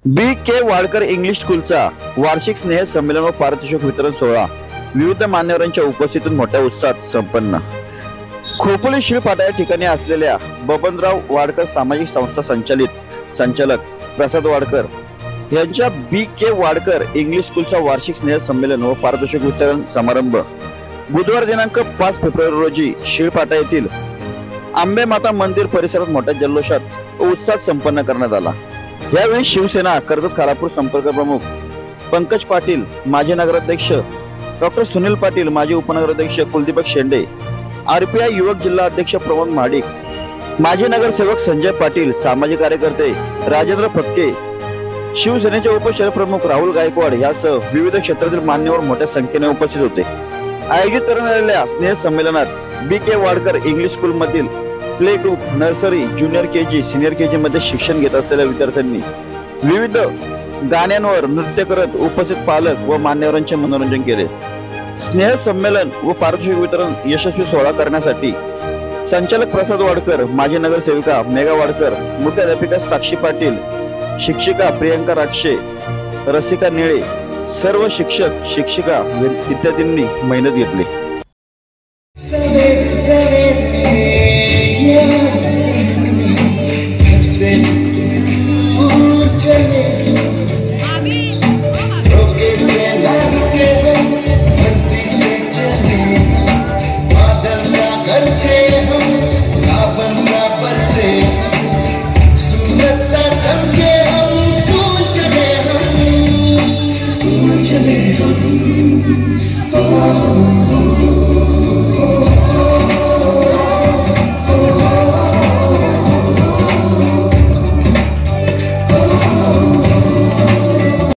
बी के Wadkar English स्कूलचा वार्षिक स्नेह संमेलन व पारितोषिक वितरण सोहळा विविध मान्यवरांच्या उपस्थितीत मोठ्या उत्साहात संपन्न। खोपोली शिळपाटा या ठिकाणी असलेल्या बबनराव वाडकर सामाजिक संस्था संचालक प्रसाद वाडकर यांच्या बी के वाडकर इंग्लिश स्कूलचा वार्षिक स्नेह संमेलन व पारितोषिक वितरण समारंभ बुधवार दिनांक 5 फेब्रुवारी रोजी शिळपाटा येथील आंबे माता मंदिर परिसरात मोठ्या जल्लोषात व उत्साहात संपन्न करण्यात आला। यावेळी शिवसेना कर्जत खालापूर संपर्क प्रमुख पंकज पाटील, माजी नगराध्यक्ष डॉक्टर सुनील पाटील, माजी उपनगराध्यक्ष कुलदीपक शेंडे, आरपीआय युवक जिल्हा अध्यक्ष प्रमोद महाडिक, माजी नगरसेवक संजय पाटील, सामाजिक कार्यकर्ते राजेंद्र फटके, शिवसेनेचे उपशहर प्रमुख राहुल गायकवाड यासह विविध क्षेत्रातील मान्यवर मोठ्या संख्येने उपस्थित होते। आयोजित करण्यात आलेल्या स्नेह संमेलनात बी के वाडकर इंग्लिश स्कूल मधील play group, nursery, junior KG, senior KG मध्ये शिक्षण घेत असलेल्या विद्यार्थ्यांनी विविध गाण्यांवर नृत्य करत उपस्थित पालक व मान्यवरांचे मनोरंजन केले। स्नेह संमेलन व पारितोषिक वितरण यशस्वी सोहळा करण्यासाठी संचालक प्रसाद वाडकर, माजी नगरसेविका मेघा वाडकर, मुख्याध्यापिका साक्षी पाटील, शिक्षिका प्रियंका राक्षे, रसिका निळे, सर्व शिक्षक शिक्षिका इत्यादींनी मेहनत घेतली। Oh